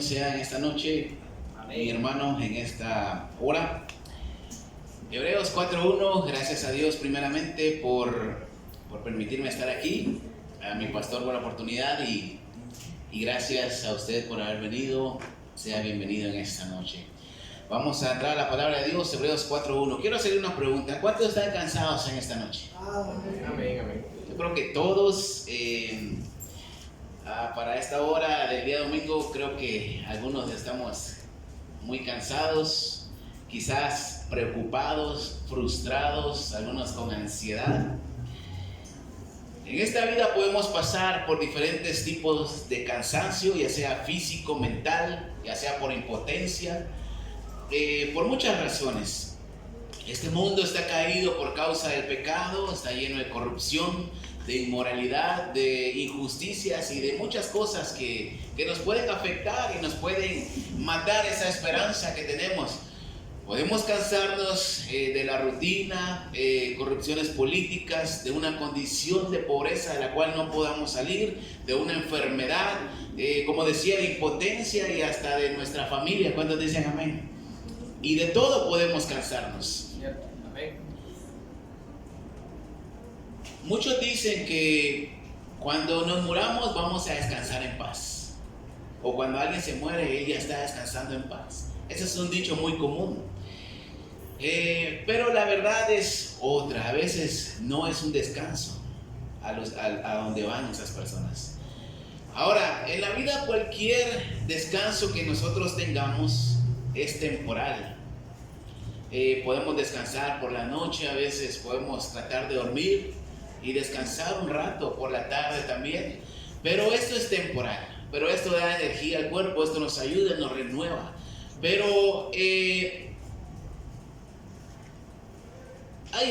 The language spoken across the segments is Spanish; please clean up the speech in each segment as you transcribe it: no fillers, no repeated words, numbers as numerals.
bienvenido sea en esta noche, mi hermano, en esta hora. Hebreos 4:1, gracias a Dios primeramente por permitirme estar aquí, a mi pastor por la oportunidad y gracias a usted por haber venido, sea bienvenido en esta noche. Vamos a entrar a la palabra de Dios, Hebreos 4:1. Quiero hacerle una pregunta, ¿cuántos están cansados en esta noche? Amén. Yo creo que todos, para esta hora del día domingo, creo que algunos estamos muy cansados, quizás preocupados, frustrados, algunos con ansiedad. En esta vida podemos pasar por diferentes tipos de cansancio, ya sea físico, mental, ya sea por impotencia, por muchas razones. Este mundo está caído por causa del pecado, está lleno de corrupción, de inmoralidad, de injusticias y de muchas cosas que nos pueden afectar y nos pueden matar esa esperanza que tenemos. Podemos cansarnos de la rutina, corrupciones políticas, de una condición de pobreza de la cual no podamos salir, de una enfermedad, como decía, de impotencia y hasta de nuestra familia. ¿Cuántos dicen amén? Y de todo podemos cansarnos. Amén. Muchos dicen que cuando nos muramos vamos a descansar en paz. O cuando alguien se muere, él ya está descansando en paz. Ese es un dicho muy común. Pero la verdad es otra. A veces no es un descanso a donde van esas personas. Ahora, en la vida cualquier descanso que nosotros tengamos es temporal. Podemos descansar por la noche, a veces podemos tratar de dormir y descansar un rato por la tarde también, pero esto es temporal, pero esto da energía al cuerpo, esto nos ayuda, nos renueva, pero hay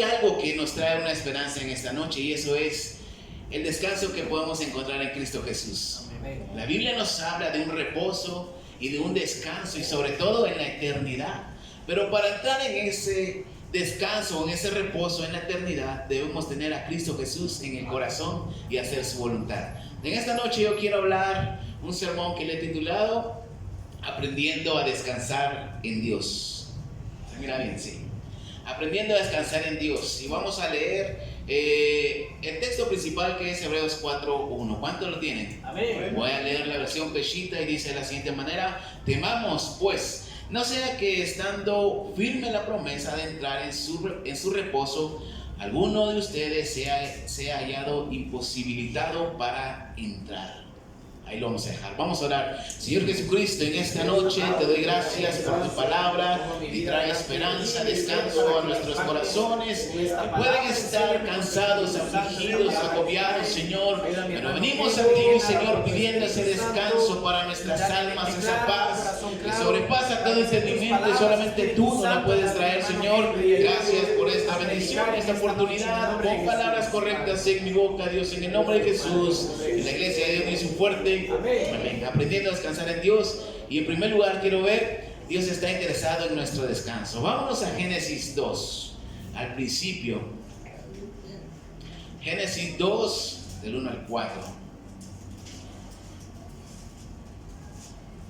algo que nos trae una esperanza en esta noche y eso es el descanso que podemos encontrar en Cristo Jesús. La Biblia nos habla de un reposo y de un descanso y sobre todo en la eternidad, pero para entrar en ese descanso, en ese reposo, en la eternidad, debemos tener a Cristo Jesús en el corazón y hacer su voluntad. En esta noche yo quiero hablar un sermón que le he titulado Aprendiendo a descansar en Dios. Mira bien, sí. Aprendiendo a descansar en Dios. Y vamos a leer el texto principal que es Hebreos 4:1. ¿Cuántos lo tienen? Amén. Voy a leer la versión peshita y dice de la siguiente manera: temamos pues, no sea que estando firme la promesa de entrar en su reposo, alguno de ustedes sea hallado imposibilitado para entrar. Ahí lo vamos a dejar. Vamos a orar. Señor Jesucristo, en esta noche te doy gracias por tu palabra y trae esperanza, descanso a nuestros corazones que pueden estar cansados, afligidos, agobiados, Señor, pero venimos a ti, Señor, pidiendo ese descanso para nuestras almas, esa paz que sobrepasa todo entendimiento y solamente tú nos la puedes traer, Señor. Gracias por esta bendición, esta oportunidad. Pon palabras correctas en mi boca, Dios, en el nombre de Jesús. En la iglesia de Dios dice un fuerte amén. Aprendiendo a descansar en Dios. Y en primer lugar quiero ver, Dios está interesado en nuestro descanso. Vámonos a Génesis 2, al principio. Génesis 2, del 1 al 4.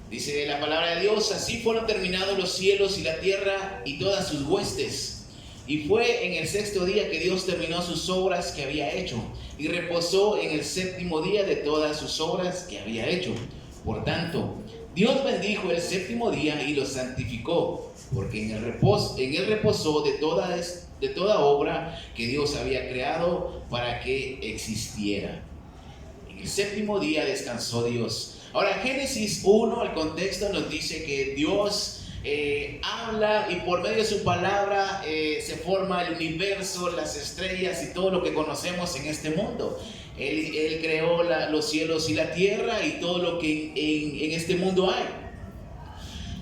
Dice la palabra de Dios: así fueron terminados los cielos y la tierra y todas sus huestes. Y fue en el sexto día que Dios terminó sus obras que había hecho, y reposó en el séptimo día de todas sus obras que había hecho. Por tanto, Dios bendijo el séptimo día y lo santificó, porque en él reposó de toda obra que Dios había creado para que existiera. En el séptimo día descansó Dios. Ahora, Génesis 1, el contexto nos dice que Dios habla y por medio de su palabra se forma el universo, las estrellas y todo lo que conocemos en este mundo. Él creó los cielos y la tierra y todo lo que en este mundo hay.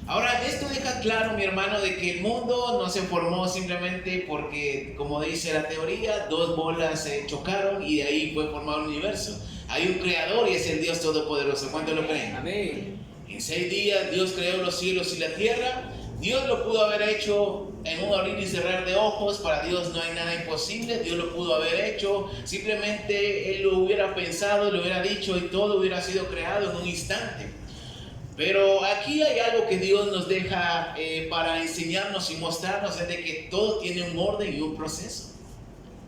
Ahora, esto deja claro, mi hermano, de que el mundo no se formó simplemente porque, como dice la teoría, dos bolas se chocaron y de ahí fue formado el universo. Hay un creador y es el Dios Todopoderoso. ¿Cuántos lo creen? Amén. En 6 días Dios creó los cielos y la tierra. Dios lo pudo haber hecho en un abrir y cerrar de ojos. Para Dios no hay nada imposible. Dios lo pudo haber hecho. Simplemente Él lo hubiera pensado, lo hubiera dicho y todo hubiera sido creado en un instante. Pero aquí hay algo que Dios nos deja para enseñarnos y mostrarnos, es de que todo tiene un orden y un proceso.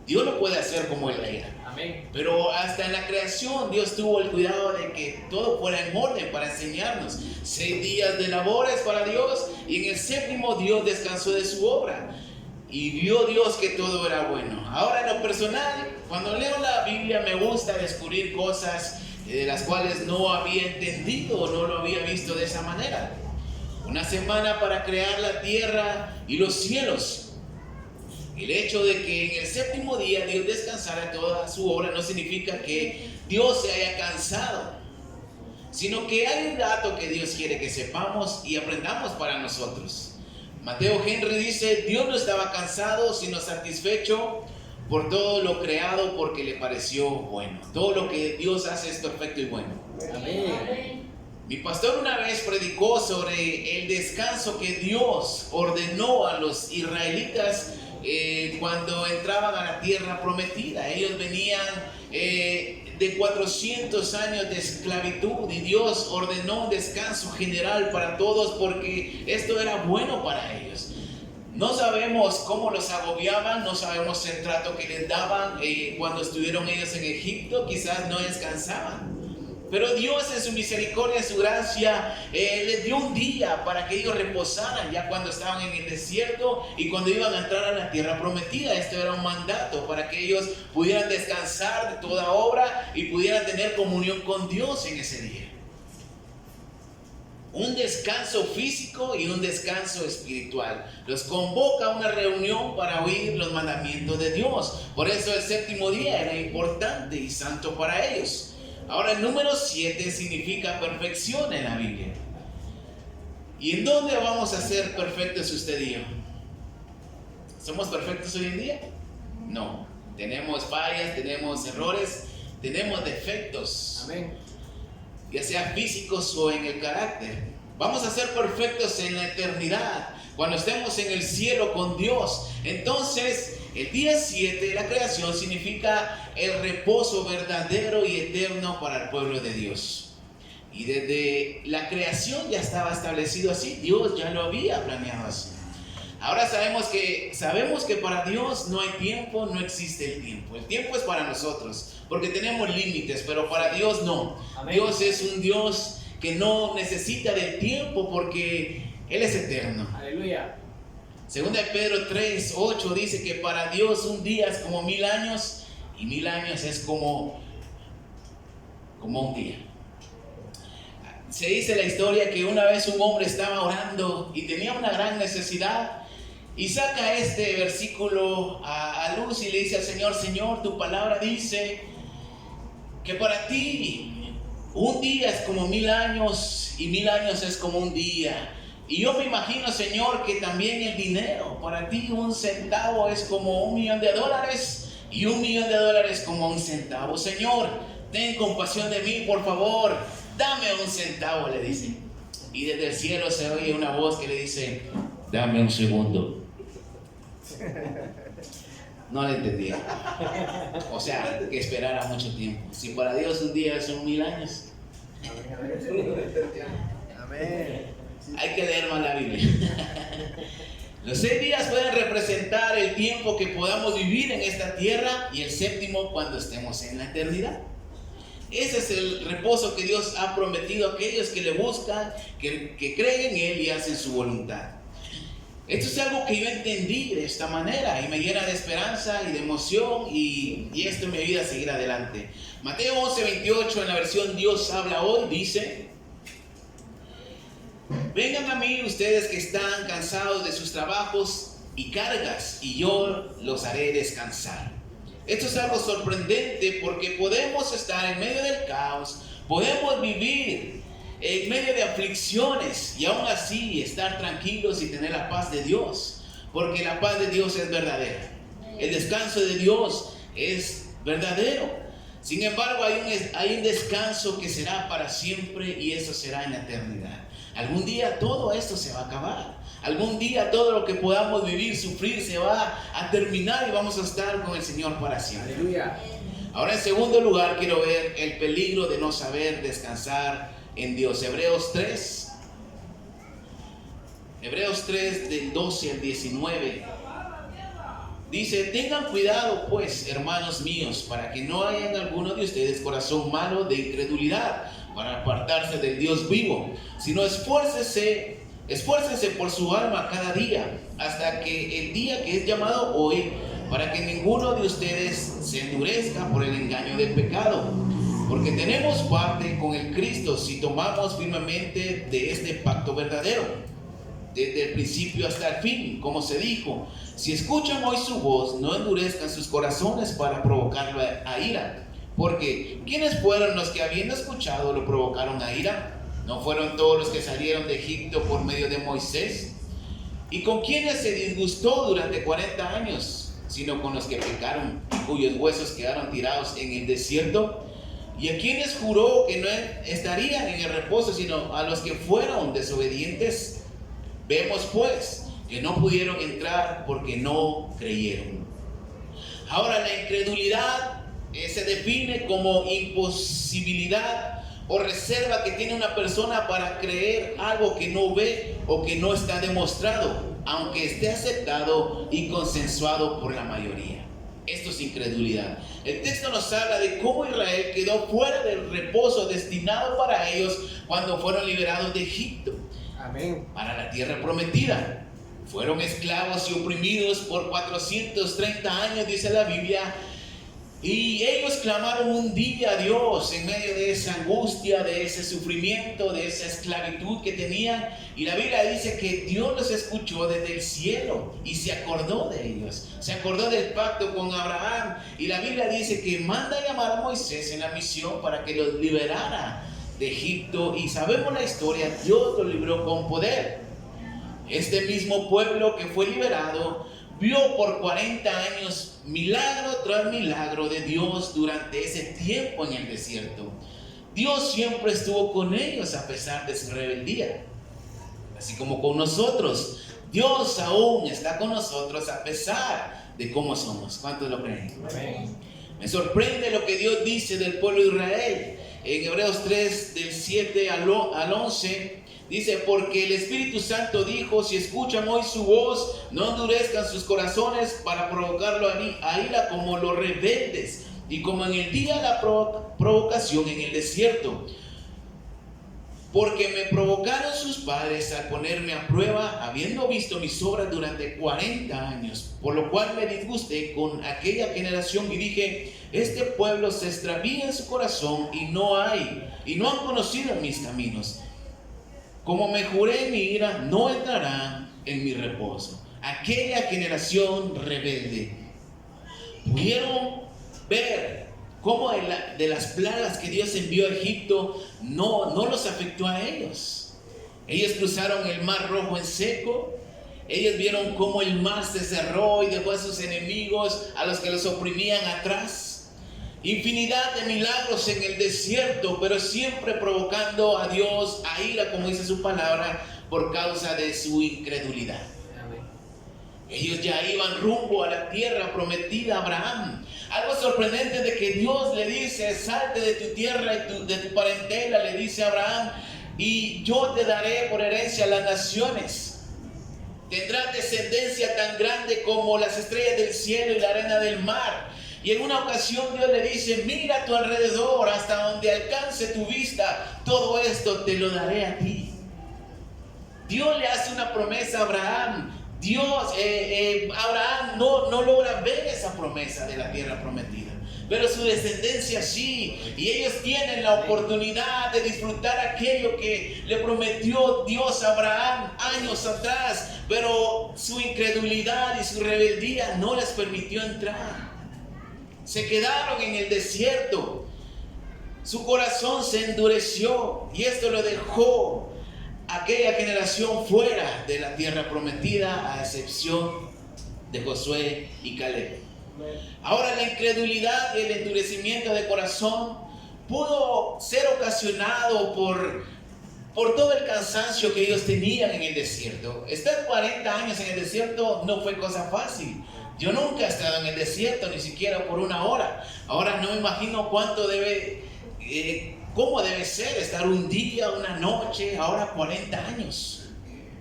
Dios lo puede hacer como Él quiera. Amén. Pero hasta en la creación Dios tuvo el cuidado de que todo fuera en orden para enseñarnos. 6 días de labores para Dios, y en el 7º Dios descansó de su obra. Y vio Dios que todo era bueno. Ahora, en lo personal, cuando leo la Biblia me gusta descubrir cosas de las cuales no había entendido o no lo había visto de esa manera. Una semana para crear la tierra y los cielos. El hecho de que en el 7º día Dios descansara toda su obra no significa que Dios se haya cansado, sino que hay un dato que Dios quiere que sepamos y aprendamos para nosotros. Mateo Henry dice: Dios no estaba cansado, sino satisfecho por todo lo creado, porque le pareció bueno. Todo lo que Dios hace es perfecto y bueno. Amén. Mi pastor una vez predicó sobre el descanso que Dios ordenó a los israelitas cuando entraban a la tierra prometida. Ellos venían de 400 años de esclavitud, y Dios ordenó un descanso general para todos porque esto era bueno para ellos. No sabemos cómo los agobiaban, no sabemos el trato que les daban cuando estuvieron ellos en Egipto. Quizás no descansaban, pero Dios en su misericordia, en su gracia, les dio un día para que ellos reposaran ya cuando estaban en el desierto y cuando iban a entrar a la tierra prometida. Esto era un mandato para que ellos pudieran descansar de toda obra y pudieran tener comunión con Dios en ese día. Un descanso físico y un descanso espiritual. Los convoca a una reunión para oír los mandamientos de Dios. Por eso el 7º día era importante y santo para ellos. Ahora, el número 7 significa perfección en la Biblia. ¿Y en dónde vamos a ser perfectos usted y yo? ¿Somos perfectos hoy en día? No. Tenemos fallas, tenemos errores, tenemos defectos. Amén. Ya sea físicos o en el carácter. Vamos a ser perfectos en la eternidad, cuando estemos en el cielo con Dios. Entonces, el día 7 de la creación significa el reposo verdadero y eterno para el pueblo de Dios. Y desde la creación ya estaba establecido así. Dios ya lo había planeado así. Ahora sabemos que para Dios no hay tiempo, no existe el tiempo. El tiempo es para nosotros, porque tenemos límites, pero para Dios no. Amén. Dios es un Dios que no necesita del tiempo porque Él es eterno. Aleluya. Segunda de Pedro 3:8 dice que para Dios un día es como 1000 años y 1000 años es como un día. Se dice la historia que una vez un hombre estaba orando y tenía una gran necesidad. Y saca este versículo a luz y le dice al Señor: Señor, tu palabra dice que para ti un día es como 1000 años y 1000 años es como un día. Y yo me imagino, Señor, que también el dinero, para ti un centavo es como $1,000,000 y $1,000,000 como un centavo. Señor, ten compasión de mí, por favor, dame un centavo, le dice. Y desde el cielo se oye una voz que le dice: dame un segundo. No le entendía. O sea, que esperara mucho tiempo. Si para Dios un día son 1000 años. Amén. Hay que leer más la Biblia. Los 6 días pueden representar el tiempo que podamos vivir en esta tierra, y el 7º cuando estemos en la eternidad. Ese es el reposo que Dios ha prometido a aquellos que le buscan, que creen en Él y hacen su voluntad. Esto es algo que yo entendí de esta manera y me llena de esperanza y de emoción, y esto me ayuda a seguir adelante. Mateo 11:28 en la versión Dios habla hoy dice: vengan a mí ustedes que están cansados de sus trabajos y cargas, y yo los haré descansar. Esto es algo sorprendente porque podemos estar en medio del caos, podemos vivir en medio de aflicciones y aún así estar tranquilos y tener la paz de Dios, porque la paz de Dios es verdadera. El descanso de Dios es verdadero. Sin embargo, hay un descanso que será para siempre, y eso será en la eternidad. Algún día todo esto se va a acabar. Algún día todo lo que podamos vivir, sufrir, se va a terminar y vamos a estar con el Señor para siempre. Aleluya. Ahora, en segundo lugar, quiero ver el peligro de no saber descansar en Dios. Hebreos 3, Hebreos 3 del 12 al 19. Dice: tengan cuidado pues, hermanos míos, para que no haya en alguno de ustedes corazón malo de incredulidad para apartarse del Dios vivo, sino esfuércense por su alma cada día, hasta que el día que es llamado hoy, para que ninguno de ustedes se endurezca por el engaño del pecado. Porque tenemos parte con el Cristo si tomamos firmemente de este pacto verdadero, desde el principio hasta el fin, como se dijo: si escuchan hoy su voz, no endurezcan sus corazones para provocarlo a ira. Porque ¿quiénes fueron los que, habiendo escuchado, lo provocaron a ira? ¿No fueron todos los que salieron de Egipto por medio de Moisés? ¿Y con quiénes se disgustó durante 40 años? Sino con los que pecaron, cuyos huesos quedaron tirados en el desierto. ¿Y a quienes juró que no estarían en el reposo, sino a los que fueron desobedientes? Vemos pues que no pudieron entrar porque no creyeron. Ahora, la incredulidad se define como imposibilidad o reserva que tiene una persona para creer algo que no ve o que no está demostrado, aunque esté aceptado y consensuado por la mayoría. Esto es incredulidad. El texto nos habla de cómo Israel quedó fuera del reposo destinado para ellos cuando fueron liberados de Egipto. Amén. Para la tierra prometida. Fueron esclavos y oprimidos por 430 años, dice la Biblia. Y ellos clamaron un día a Dios en medio de esa angustia, de ese sufrimiento, de esa esclavitud que tenían. Y la Biblia dice que Dios los escuchó desde el cielo y se acordó de ellos. Se acordó del pacto con Abraham. Y la Biblia dice que manda a llamar a Moisés en la misión para que los liberara de Egipto. Y sabemos la historia, Dios los libró con poder. Este mismo pueblo que fue liberado vio por 40 años milagro tras milagro de Dios durante ese tiempo en el desierto. Dios siempre estuvo con ellos a pesar de su rebeldía. Así como con nosotros, Dios aún está con nosotros a pesar de cómo somos. ¿Cuántos lo creen? Amén. Me sorprende lo que Dios dice del pueblo de Israel. En Hebreos 3, del 7 al 11, dice: porque el Espíritu Santo dijo: si escuchan hoy su voz, no endurezcan sus corazones para provocarlo a ira como los rebeldes, y como en el día de la provocación en el desierto. Porque me provocaron sus padres al ponerme a prueba, habiendo visto mis obras durante 40 años. Por lo cual me disgusté con aquella generación y dije: este pueblo se extravía en su corazón y no han conocido mis caminos. Como me juré en mi ira, no entrarán en mi reposo. Aquella generación rebelde. Pudieron ver cómo de las plagas que Dios envió a Egipto no los afectó a ellos. Ellos cruzaron el mar rojo en seco. Ellos vieron cómo el mar se cerró y dejó a sus enemigos, a los que los oprimían, atrás. Infinidad de milagros en el desierto, pero siempre provocando a Dios a ira, como dice su palabra, por causa de su incredulidad. Amén. Ellos ya iban rumbo a la tierra prometida a Abraham. Algo sorprendente de que Dios le dice: salte de tu tierra y de tu parentela, le dice a Abraham, y yo te daré por herencia a las naciones. Tendrás descendencia tan grande como las estrellas del cielo y la arena del mar. Y en una ocasión Dios le dice: mira a tu alrededor hasta donde alcance tu vista, todo esto te lo daré a ti. Dios le hace una promesa a Abraham. Abraham no logra ver esa promesa de la tierra prometida, pero su descendencia sí, y ellos tienen la oportunidad de disfrutar aquello que le prometió Dios a Abraham años atrás, pero su incredulidad y su rebeldía no les permitió entrar. Se quedaron en el desierto, su corazón se endureció y esto lo dejó aquella generación fuera de la tierra prometida, a excepción de Josué y Caleb. Ahora, la incredulidad y el endurecimiento de corazón pudo ser ocasionado por todo el cansancio que ellos tenían en el desierto. Estar 40 años en el desierto no fue cosa fácil. Yo nunca he estado en el desierto, ni siquiera por una hora. Ahora no me imagino cómo debe ser estar un día, una noche, ahora 40 años.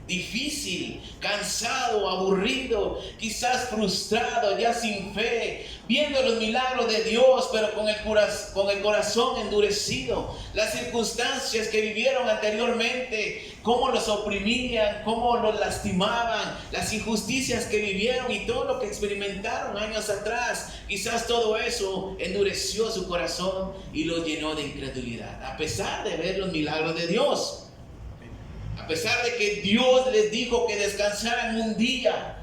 difícil, cansado, aburrido, quizás frustrado, ya sin fe, viendo los milagros de Dios, pero con el corazón endurecido. Las circunstancias que vivieron anteriormente, cómo los oprimían, cómo los lastimaban, las injusticias que vivieron y todo lo que experimentaron años atrás, quizás todo eso endureció su corazón y lo llenó de incredulidad, a pesar de ver los milagros de Dios. A pesar de que Dios les dijo que descansaran un día,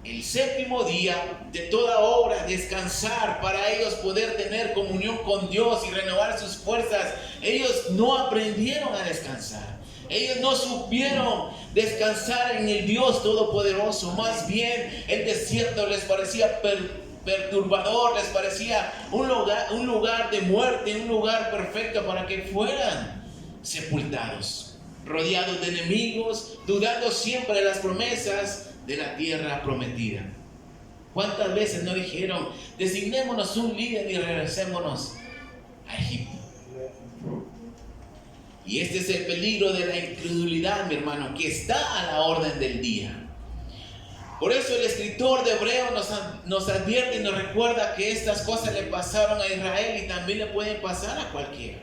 el séptimo día de toda obra, descansar para ellos poder tener comunión con Dios y renovar sus fuerzas, ellos no aprendieron a descansar. Ellos no supieron descansar en el Dios Todopoderoso. Más bien el desierto les parecía perturbador, les parecía un lugar de muerte, un lugar perfecto para que fueran sepultados, rodeados de enemigos, dudando siempre de las promesas de la tierra prometida. ¿Cuántas veces no dijeron, designémonos un líder y regresémonos a Egipto? Y este es el peligro de la incredulidad, mi hermano, que está a la orden del día. Por eso el escritor de Hebreos nos advierte y nos recuerda que estas cosas le pasaron a Israel y también le pueden pasar a cualquiera.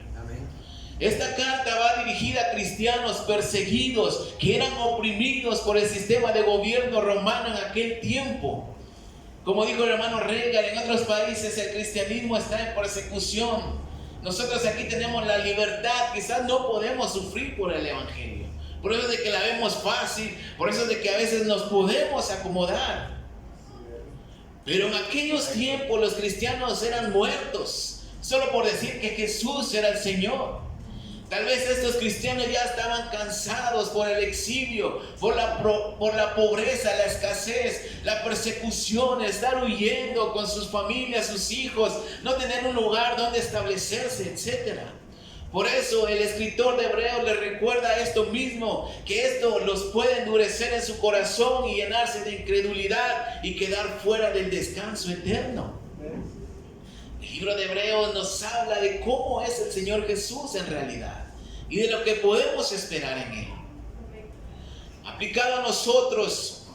Esta carta va dirigida a cristianos perseguidos que eran oprimidos por el sistema de gobierno romano en aquel tiempo. Como dijo el hermano Reagan, en otros países el cristianismo está en persecución. Nosotros aquí tenemos la libertad, quizás no podemos sufrir por el evangelio. Por eso es de que la vemos fácil, por eso es de que a veces nos podemos acomodar. Pero en aquellos tiempos los cristianos eran muertos, solo por decir que Jesús era el Señor. Tal vez estos cristianos ya estaban cansados por el exilio, por la pobreza, la escasez, la persecución, estar huyendo con sus familias, sus hijos, no tener un lugar donde establecerse, etc. Por eso el escritor de Hebreos les recuerda esto mismo, que esto los puede endurecer en su corazón y llenarse de incredulidad y quedar fuera del descanso eterno. El libro de Hebreos nos habla de cómo es el Señor Jesús en realidad y de lo que podemos esperar en Él. Aplicado a nosotros,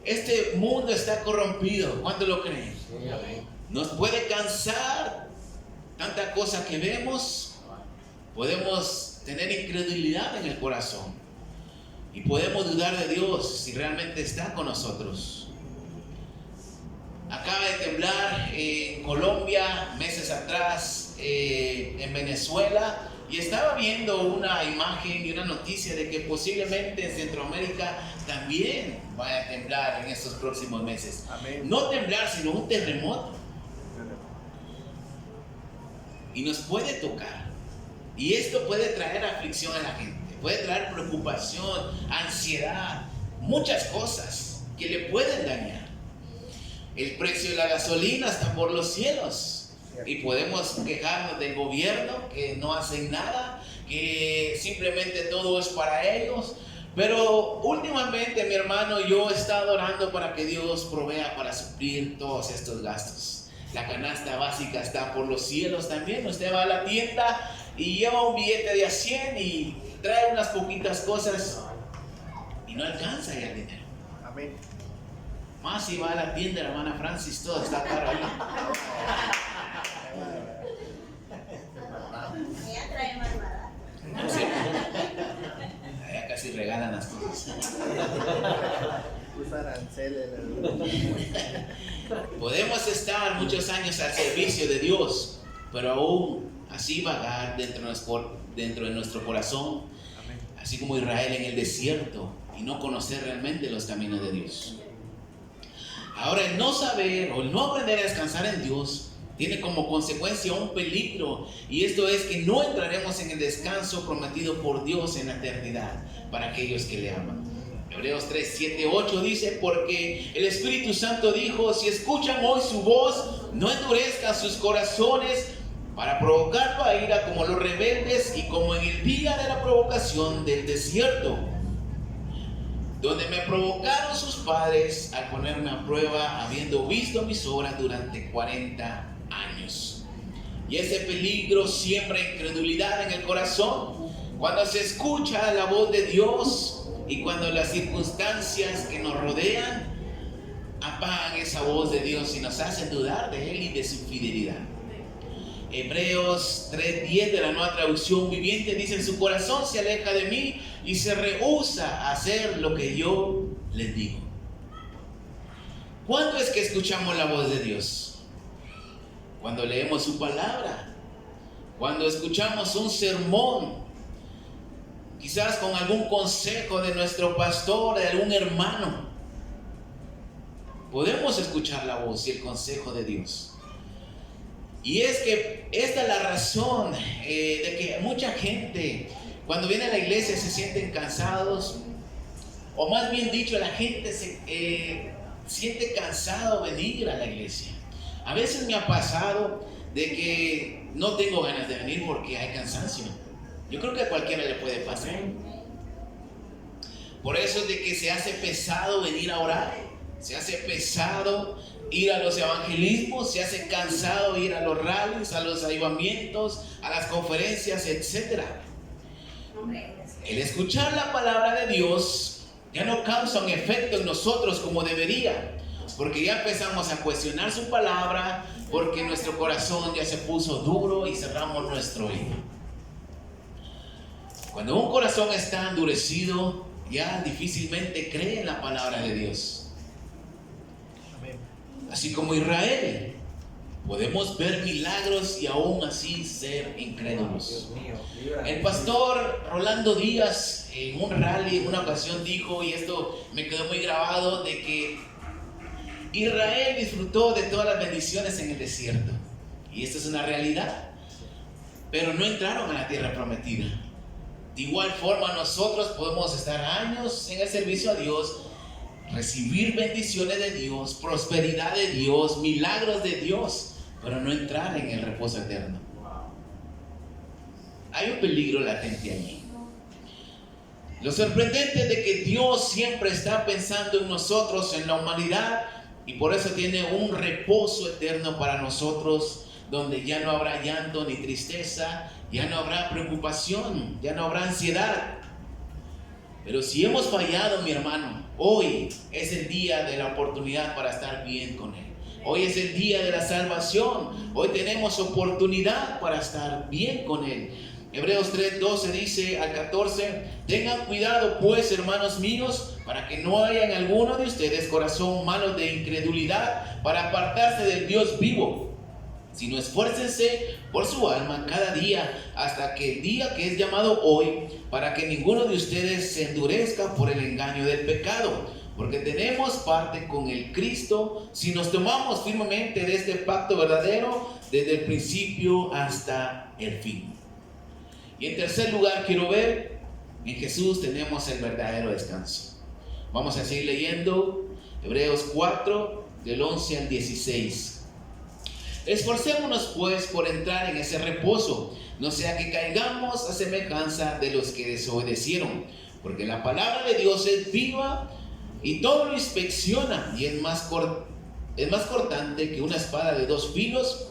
este mundo está corrompido. ¿Cuánto lo creen? Nos puede cansar tanta cosa que vemos. Podemos tener incredulidad en el corazón y podemos dudar de Dios si realmente está con nosotros. Acaba de temblar en Colombia meses atrás, en Venezuela, y estaba viendo una imagen y una noticia de que posiblemente en Centroamérica también vaya a temblar en estos próximos meses. Amén. No temblar, sino un terremoto. Y nos puede tocar. Y esto puede traer aflicción a la gente, puede traer preocupación, ansiedad, muchas cosas que le pueden dañar. El precio de la gasolina está por los cielos. Y podemos quejarnos del gobierno que no hacen nada, que simplemente todo es para ellos. Pero últimamente, mi hermano, yo he estado orando para que Dios provea para suplir todos estos gastos. La canasta básica está por los cielos también. Usted va a la tienda y lleva un billete de a 100 y trae unas poquitas cosas y no alcanza ya el dinero. Amén. Más si va a la tienda, la hermana Francis, todo está caro ahí. Ella trae más barato. No sé. Allá casi regalan las cosas. Podemos estar muchos años al servicio de Dios, pero aún así vagar dentro de nuestro corazón, así como Israel en el desierto, y no conocer realmente los caminos de Dios. Ahora, el no saber o el no aprender a descansar en Dios tiene como consecuencia un peligro, y esto es que no entraremos en el descanso prometido por Dios en la eternidad para aquellos que le aman. Hebreos 3, 7, 8 dice: porque el Espíritu Santo dijo, si escuchan hoy su voz, no endurezcan sus corazones para provocarlo a ira como los rebeldes y como en el día de la provocación del desierto, donde me provocaron sus padres al ponerme a prueba, habiendo visto mis obras durante 40 años. Y ese peligro siembra incredulidad en el corazón. Cuando se escucha la voz de Dios, y cuando las circunstancias que nos rodean apagan esa voz de Dios y nos hacen dudar de Él y de su fidelidad. Hebreos 3:10 de la Nueva Traducción Viviente dice: su corazón se aleja de mí y se rehúsa a hacer lo que yo les digo. ¿Cuándo es que escuchamos la voz de Dios? Cuando leemos su palabra, cuando escuchamos un sermón, quizás con algún consejo de nuestro pastor, de algún hermano. Podemos escuchar la voz y el consejo de Dios. Y es que esta es la razón de que mucha gente cuando viene a la iglesia se sienten cansados, o más bien dicho, la gente se siente cansado de venir a la iglesia. A veces me ha pasado de que no tengo ganas de venir porque hay cansancio. Yo creo que a cualquiera le puede pasar. Por eso es de que se hace pesado venir a orar, se hace pesado ir a los evangelismos, se hace cansado ir a los rallies, a los avivamientos, a las conferencias, etc. El escuchar la palabra de Dios ya no causa un efecto en nosotros como debería, porque ya empezamos a cuestionar su palabra, porque nuestro corazón ya se puso duro y cerramos nuestro oído. Cuando un corazón está endurecido, ya difícilmente cree en la palabra de Dios. Así como Israel, podemos ver milagros y aún así ser incrédulos. El pastor Rolando Díaz en un rally en una ocasión dijo, y esto me quedó muy grabado, de que Israel disfrutó de todas las bendiciones en el desierto, y esto es una realidad, pero no entraron a la tierra prometida. De igual forma nosotros podemos estar años en el servicio a Dios, recibir bendiciones de Dios, prosperidad de Dios, milagros de Dios, pero no entrar en el reposo eterno. Hay un peligro latente allí. Lo sorprendente es de que Dios siempre está pensando en nosotros, en la humanidad, y por eso tiene un reposo eterno para nosotros, donde ya no habrá llanto ni tristeza, ya no habrá preocupación, ya no habrá ansiedad. Pero si hemos fallado, mi hermano, hoy es el día de la oportunidad para estar bien con Él. Hoy es el día de la salvación. Hoy tenemos oportunidad para estar bien con Él. Hebreos 3:12 dice al 14: tengan cuidado pues, hermanos míos, para que no haya en alguno de ustedes corazón malo de incredulidad para apartarse del Dios vivo, sino esfuércense por su alma cada día hasta que el día que es llamado hoy, para que ninguno de ustedes se endurezca por el engaño del pecado, porque tenemos parte con el Cristo si nos tomamos firmemente de este pacto verdadero desde el principio hasta el fin. Y en tercer lugar quiero ver, en Jesús tenemos el verdadero descanso. Vamos a seguir leyendo Hebreos 4 del 11 al 16. Esforcémonos pues por entrar en ese reposo, no sea que caigamos a semejanza de los que desobedecieron, porque la palabra de Dios es viva y todo lo inspecciona, y es más cortante que una espada de dos filos,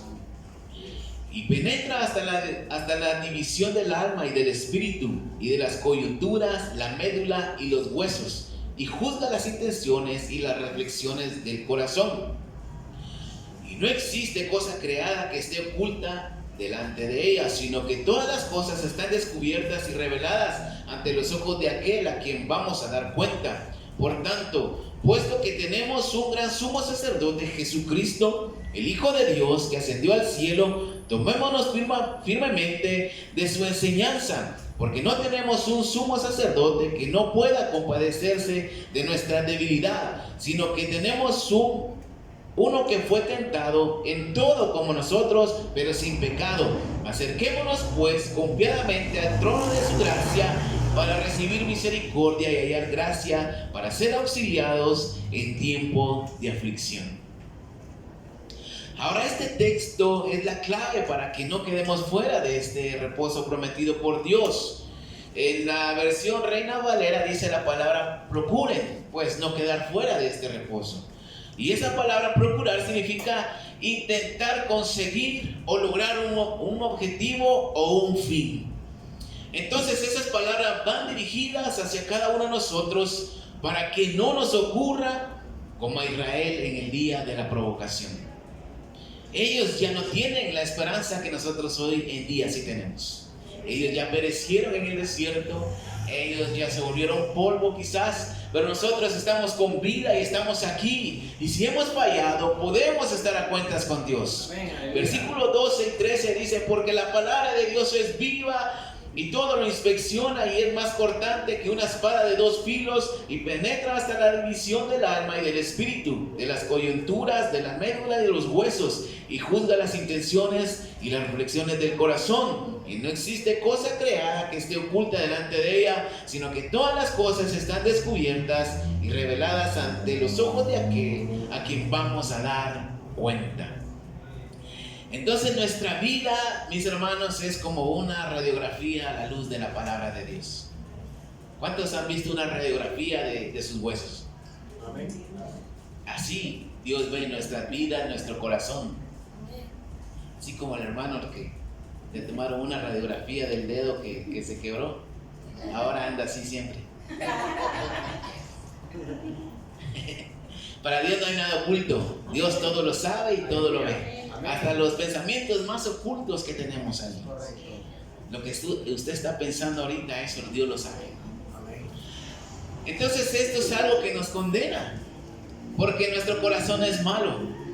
y penetra hasta la división del alma y del espíritu, y de las coyunturas, la médula y los huesos, y juzga las intenciones y las reflexiones del corazón. Y no existe cosa creada que esté oculta delante de ella, sino que todas las cosas están descubiertas y reveladas ante los ojos de aquel a quien vamos a dar cuenta. Por tanto, puesto que tenemos un gran sumo sacerdote, Jesucristo, el Hijo de Dios, que ascendió al cielo, tomémonos firmemente de su enseñanza, porque no tenemos un sumo sacerdote que no pueda compadecerse de nuestra debilidad, sino que tenemos uno que fue tentado en todo como nosotros, pero sin pecado. Acerquémonos pues confiadamente al trono de su gracia para recibir misericordia y hallar gracia para ser auxiliados en tiempo de aflicción. Ahora este texto es la clave para que no quedemos fuera de este reposo prometido por Dios. En la versión Reina Valera dice la palabra procuren, pues no quedar fuera de este reposo. Y esa palabra procurar significa intentar conseguir o lograr un objetivo o un fin. Entonces esas palabras van dirigidas hacia cada uno de nosotros para que no nos ocurra como a Israel en el día de la provocación. Ellos ya no tienen la esperanza que nosotros hoy en día sí tenemos. Ellos ya perecieron en el desierto, ellos ya se volvieron polvo quizás, pero nosotros estamos con vida y estamos aquí. Y si hemos fallado, podemos estar a cuentas con Dios. Versículos 12 y 13 dice: porque la palabra de Dios es viva y todo lo inspecciona y es más cortante que una espada de 2 filos y penetra hasta la división del alma y del espíritu, de las coyunturas, de la médula y de los huesos, y juzga las intenciones y las reflexiones del corazón. Y no existe cosa creada que esté oculta delante de ella, sino que todas las cosas están descubiertas y reveladas ante los ojos de aquel a quien vamos a dar cuenta. Entonces nuestra vida, mis hermanos, es como una radiografía a la luz de la palabra de Dios. ¿Cuántos han visto una radiografía de sus huesos? Amén. Así Dios ve nuestra vida, nuestro corazón. Así como el hermano que le tomaron una radiografía del dedo que se quebró, ahora anda así siempre. Para Dios no hay nada oculto. Dios todo lo sabe y todo lo ve. Hasta los pensamientos más ocultos que tenemos ahí. Lo que usted está pensando ahorita, eso Dios lo sabe. Entonces esto es algo que nos condena, porque nuestro corazón es malo.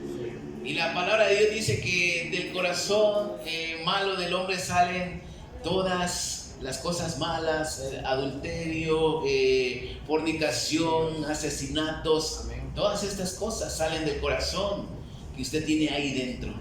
Y la palabra de Dios dice que del corazón malo del hombre salen todas las cosas malas: adulterio, fornicación, asesinatos. Todas estas cosas salen del corazón que usted tiene ahí dentro.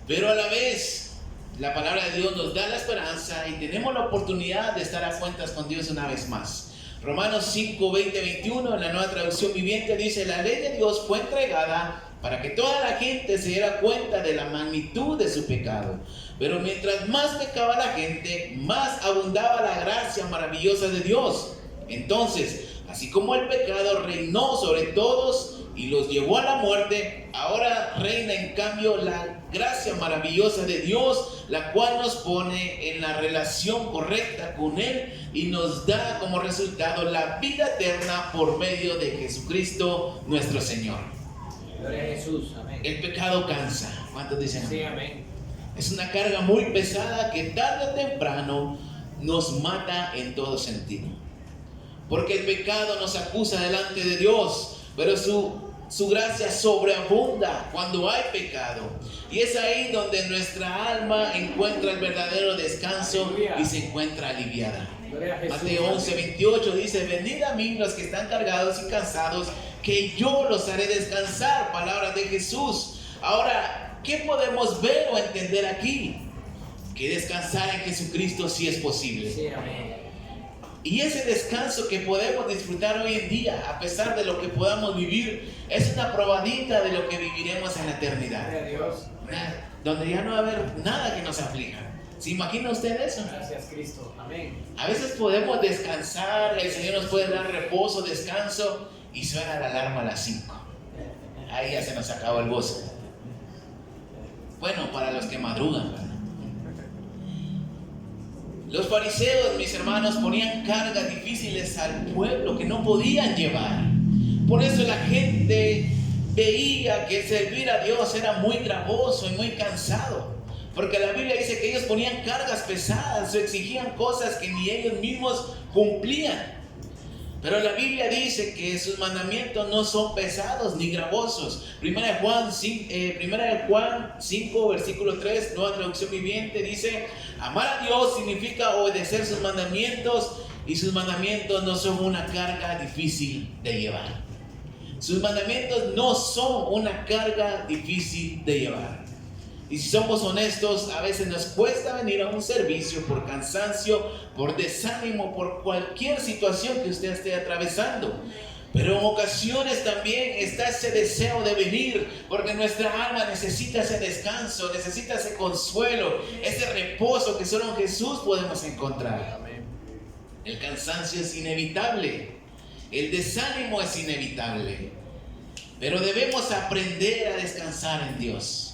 Pero a la vez, la palabra de Dios nos da la esperanza y tenemos la oportunidad de estar a cuentas con Dios una vez más. Romanos 5, 20, 21, en la Nueva Traducción Viviente dice: la ley de Dios fue entregada para que toda la gente se diera cuenta de la magnitud de su pecado. Pero mientras más pecaba la gente, más abundaba la gracia maravillosa de Dios. Entonces, así como el pecado reinó sobre todos y los llevó a la muerte, ahora reina en cambio la gracia maravillosa de Dios, la cual nos pone en la relación correcta con Él y nos da como resultado la vida eterna por medio de Jesucristo nuestro Señor. Gloria a Jesús, amén. El pecado cansa. ¿Cuántos dicen amén? Sí, amén. Es una carga muy pesada que tarde o temprano nos mata en todo sentido. Porque el pecado nos acusa delante de Dios, pero su gracia sobreabunda cuando hay pecado. Y es ahí donde nuestra alma encuentra el verdadero descanso. Aleluya. Y se encuentra aliviada. Mateo 11, 28 dice: venid a mí los que están cargados y cansados, que yo los haré descansar. Palabras de Jesús. Ahora, ¿qué podemos ver o entender aquí? Que descansar en Jesucristo sí es posible. Sí, amén. Y ese descanso que podemos disfrutar hoy en día, a pesar de lo que podamos vivir, es una probadita de lo que viviremos en la eternidad. Donde ya no va a haber nada que nos aflija. ¿Se imagina usted eso? Gracias, Cristo. Amén. A veces podemos descansar, el Señor nos puede dar reposo, descanso, y suena la alarma a las 5. Ahí ya se nos acabó el gozo. Bueno, para los que madrugan, ¿verdad? Los fariseos, mis hermanos, ponían cargas difíciles al pueblo que no podían llevar. Por eso la gente veía que servir a Dios era muy gravoso y muy cansado. Porque la Biblia dice que ellos ponían cargas pesadas o exigían cosas que ni ellos mismos cumplían. Pero la Biblia dice que sus mandamientos no son pesados ni gravosos. Primera de Juan 5, versículo 3, Nueva Traducción Viviente, dice: amar a Dios significa obedecer sus mandamientos, y sus mandamientos no son una carga difícil de llevar. Sus mandamientos no son una carga difícil de llevar. Y si somos honestos, a veces nos cuesta venir a un servicio por cansancio, por desánimo, por cualquier situación que usted esté atravesando. Pero en ocasiones también está ese deseo de venir, porque nuestra alma necesita ese descanso, necesita ese consuelo, ese reposo que solo en Jesús podemos encontrar. El cansancio es inevitable, el desánimo es inevitable, pero debemos aprender a descansar en Dios.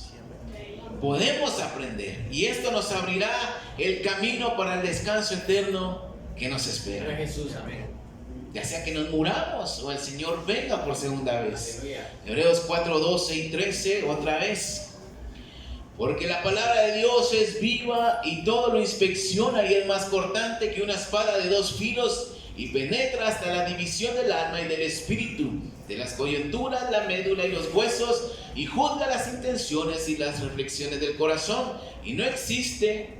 podemos aprender. Y esto nos abrirá el camino para el descanso eterno que nos espera. Gloria a Jesús, amén. Ya sea que nos muramos o el Señor venga por segunda vez. Aleluya. Hebreos 4, 12 y 13, otra vez. Porque la palabra de Dios es viva y todo lo inspecciona y es más cortante que una espada de dos filos y penetra hasta la división del alma y del espíritu, de las coyunturas, la médula y los huesos, y juzga las intenciones y las reflexiones del corazón. Y no existe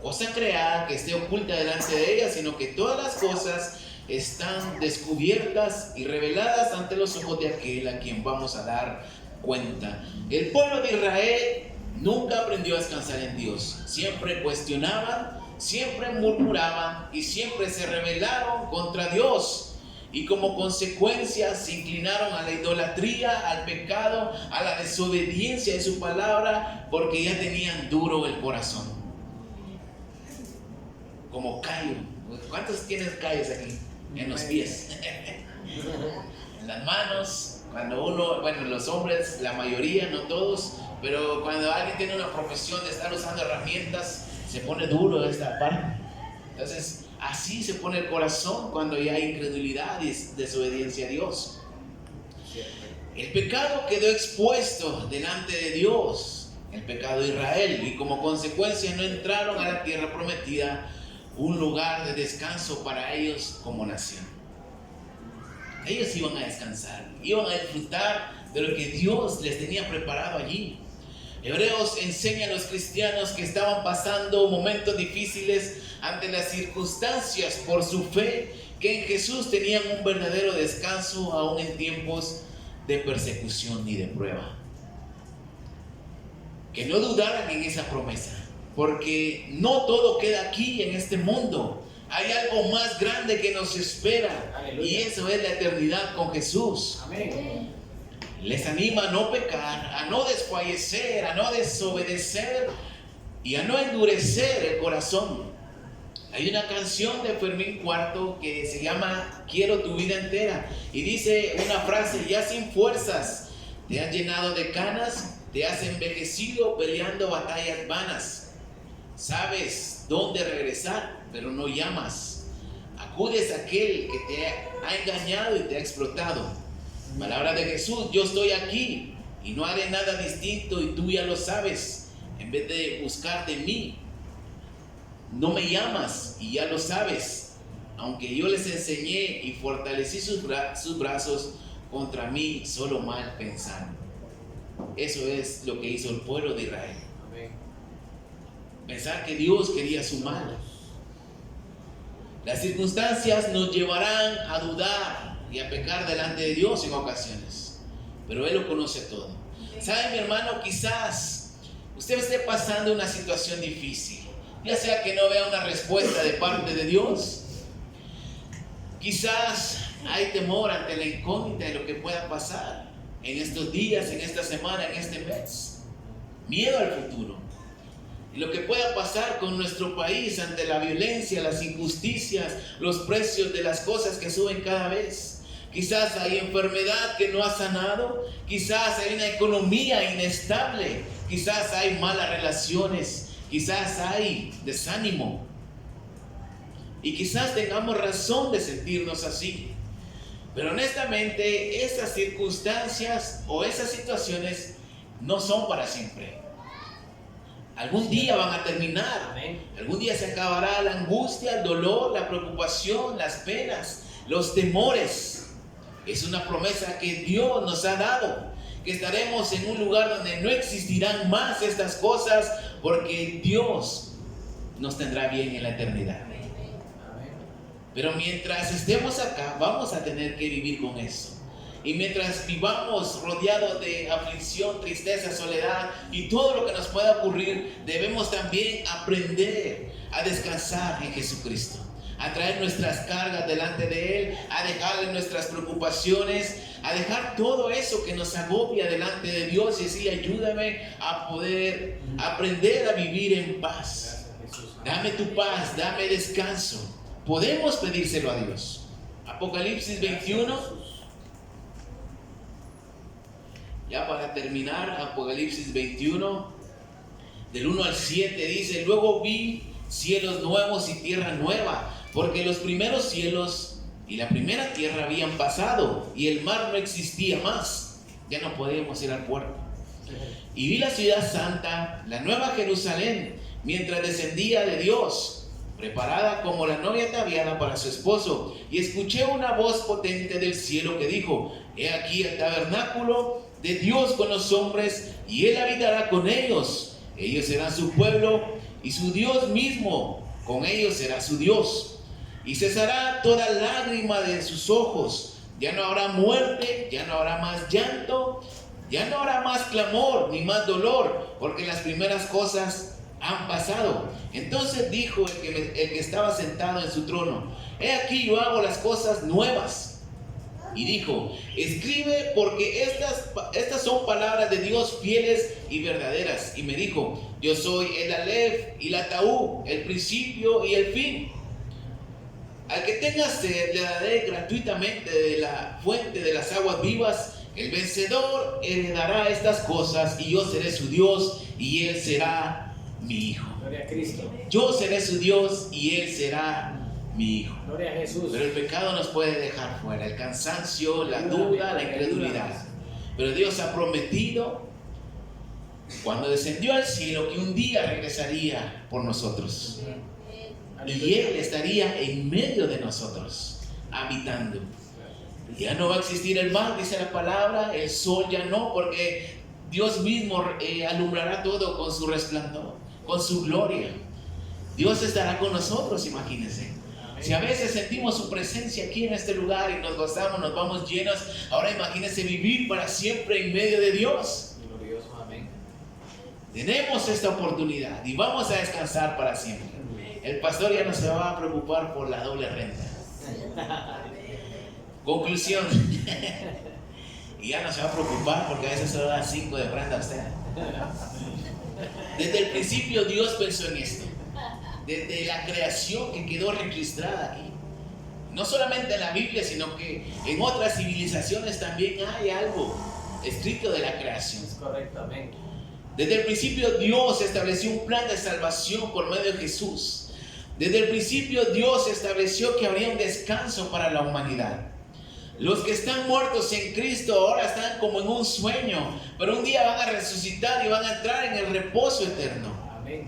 cosa creada que esté oculta delante de ella, sino que todas las cosas están descubiertas y reveladas ante los ojos de aquel a quien vamos a dar cuenta. El pueblo de Israel nunca aprendió a descansar en Dios. Siempre cuestionaban, siempre murmuraban y siempre se rebelaron contra Dios. Y como consecuencia se inclinaron a la idolatría, al pecado, a la desobediencia de su palabra, porque ya tenían duro el corazón. Como callo. ¿Cuántos tienes callos aquí? En los pies. En las manos. Cuando uno, bueno, los hombres, la mayoría, no todos, pero cuando alguien tiene una profesión de estar usando herramientas, se pone duro esta parte. Entonces, así se pone el corazón cuando ya hay incredulidad y desobediencia a Dios. El pecado quedó expuesto delante de Dios, el pecado de Israel, y como consecuencia no entraron a la tierra prometida, un lugar de descanso para ellos como nación. Ellos iban a descansar, iban a disfrutar de lo que Dios les tenía preparado allí. Hebreos enseña a los cristianos que estaban pasando momentos difíciles ante las circunstancias por su fe, que en Jesús tenían un verdadero descanso aún en tiempos de persecución y de prueba. Que no dudaran en esa promesa, porque no todo queda aquí en este mundo. Hay algo más grande que nos espera. Aleluya. Y eso es la eternidad con Jesús. Amén. Les anima a no pecar, a no desfallecer, a no desobedecer y a no endurecer el corazón. Hay una canción de Fermín Cuarto que se llama Quiero tu vida entera, y dice una frase: ya sin fuerzas, te has llenado de canas, te has envejecido peleando batallas vanas. Sabes dónde regresar, pero no llamas. Acudes a aquel que te ha engañado y te ha explotado. Palabra de Jesús: yo estoy aquí y no haré nada distinto, y tú ya lo sabes. En vez de buscar de mí, no me llamas y ya lo sabes. Aunque yo les enseñé y fortalecí sus brazos, contra mí solo mal pensaron. Eso es lo que hizo el pueblo de Israel. Amén. Pensar que Dios quería su mal. Las circunstancias nos llevarán a dudar y a pecar delante de Dios en ocasiones, pero Él lo conoce todo. ¿Sabe, mi hermano? Quizás usted esté pasando una situación difícil, ya sea que no vea una respuesta de parte de Dios. Quizás hay temor ante la incógnita de lo que pueda pasar en estos días, en esta semana, en este mes. Miedo al futuro y lo que pueda pasar con nuestro país ante la violencia, las injusticias, los precios de las cosas que suben cada vez. Quizás hay enfermedad que no ha sanado, quizás hay una economía inestable, quizás hay malas relaciones, quizás hay desánimo. Y quizás tengamos razón de sentirnos así. Pero honestamente, esas circunstancias o esas situaciones no son para siempre. Algún día van a terminar. Amén. Algún día se acabará la angustia, el dolor, la preocupación, las penas, los temores. Es una promesa que Dios nos ha dado, que estaremos en un lugar donde no existirán más estas cosas, porque Dios nos tendrá bien en la eternidad. Pero mientras estemos acá, vamos a tener que vivir con eso. Y mientras vivamos rodeados de aflicción, tristeza, soledad y todo lo que nos pueda ocurrir, debemos también aprender a descansar en Jesucristo, a traer nuestras cargas delante de Él, a dejarle nuestras preocupaciones, a dejar todo eso que nos agobia delante de Dios y decir: ayúdame a poder aprender a vivir en paz. Dame tu paz, dame descanso. Podemos pedírselo a Dios. Apocalipsis 21. Ya para terminar, Apocalipsis 21. del 1 al 7 dice: luego vi cielos nuevos y tierra nueva, porque los primeros cielos y la primera tierra habían pasado, y el mar no existía más. Ya no podíamos ir al puerto. Y vi la ciudad santa, la nueva Jerusalén, mientras descendía de Dios, preparada como la novia ataviada para su esposo. Y escuché una voz potente del cielo que dijo: he aquí el tabernáculo de Dios con los hombres, y Él habitará con ellos. Ellos serán su pueblo, y su Dios mismo con ellos será su Dios. Y cesará toda lágrima de sus ojos. Ya no habrá muerte, ya no habrá más llanto, ya no habrá más clamor ni más dolor, porque las primeras cosas han pasado. Entonces dijo el que estaba sentado en su trono: he aquí yo hago las cosas nuevas. Y dijo: escribe, porque estas son palabras de Dios fieles y verdaderas. Y me dijo: yo soy el Alef y la Taú, el principio y el fin. Al que tenga sed le daré gratuitamente de la fuente de las aguas vivas. El vencedor heredará estas cosas, y yo seré su Dios y él será mi hijo. Gloria a Cristo. Yo seré su Dios y él será mi hijo. Gloria a Jesús. Pero el pecado nos puede dejar fuera, el cansancio, la duda, la incredulidad. Pero Dios ha prometido, cuando descendió al cielo, que un día regresaría por nosotros. Y Él estaría en medio de nosotros, habitando. Ya no va a existir el mar, dice la palabra, el sol ya no, porque Dios mismo alumbrará todo con su resplandor, con su gloria. Dios estará con nosotros, imagínense. Si a veces sentimos su presencia aquí en este lugar y nos gozamos, nos vamos llenos, ahora imagínense vivir para siempre en medio de Dios. Glorioso, amén. Tenemos esta oportunidad y vamos a descansar para siempre. El pastor ya no se va a preocupar por la doble renta. Conclusión. Y ya no se va a preocupar porque a veces se da 5 de renta a usted. Desde el principio Dios pensó en esto. Desde la creación que quedó registrada aquí. No solamente en la Biblia, sino que en otras civilizaciones también hay algo escrito de la creación. Es correcto, amén. Desde el principio Dios estableció un plan de salvación por medio de Jesús. Desde el principio Dios estableció que habría un descanso para la humanidad. Los que están muertos en Cristo ahora están como en un sueño, pero un día van a resucitar y van a entrar en el reposo eterno. Amén.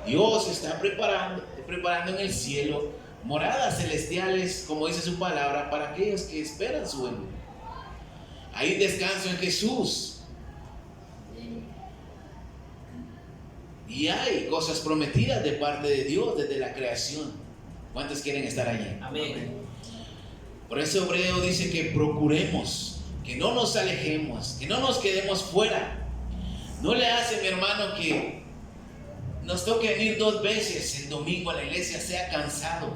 Dios está preparando en el cielo moradas celestiales, como dice su palabra, para aquellos que esperan su venida. Hay descanso en Jesús. Y hay cosas prometidas de parte de Dios desde la creación. ¿Cuántos quieren estar allí? Amén. Por eso Hebreo dice que procuremos, que no nos alejemos, que no nos quedemos fuera. No le hace, mi hermano, que nos toque venir 2 veces el domingo a la iglesia, sea cansado.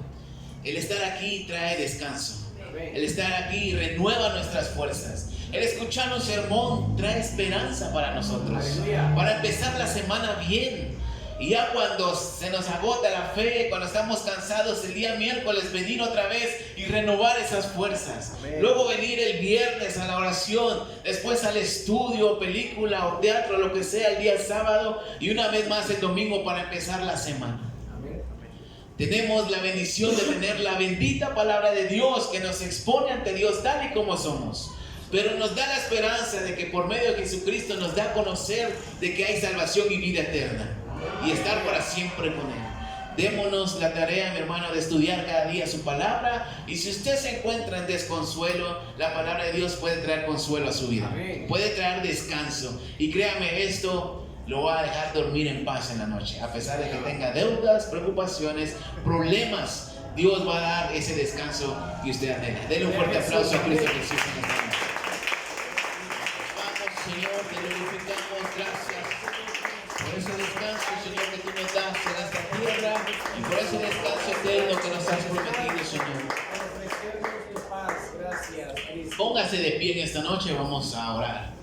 El estar aquí trae descanso. El estar aquí renueva nuestras fuerzas. El escuchar un sermón trae esperanza para nosotros. Aleluya. Para empezar la semana bien. Y ya cuando se nos agota la fe, cuando estamos cansados, el día miércoles venir otra vez y renovar esas fuerzas. Amén. Luego venir el viernes a la oración, después al estudio, película o teatro, lo que sea, el día sábado, y una vez más el domingo para empezar la semana. Amén. Tenemos la bendición de tener la bendita palabra de Dios que nos expone ante Dios tal y como somos. Pero nos da la esperanza de que por medio de Jesucristo nos da a conocer de que hay salvación y vida eterna. Y estar para siempre con Él. Démonos la tarea, mi hermano, de estudiar cada día su palabra. Y si usted se encuentra en desconsuelo, la palabra de Dios puede traer consuelo a su vida. Amén. Puede traer descanso. Y créame, esto lo va a dejar dormir en paz en la noche. A pesar de que tenga deudas, preocupaciones, problemas, Dios va a dar ese descanso que usted anhela. Denle un fuerte aplauso a Cristo Jesús en esta noche. Vamos, Señor, te glorificamos. Gracias por ese descanso, Señor, que tú nos das en esta tierra, y por ese descanso eterno que nos has prometido, Señor. Ofrecernos tu paz. Gracias, Cristo. Póngase de pie en esta noche, vamos a orar.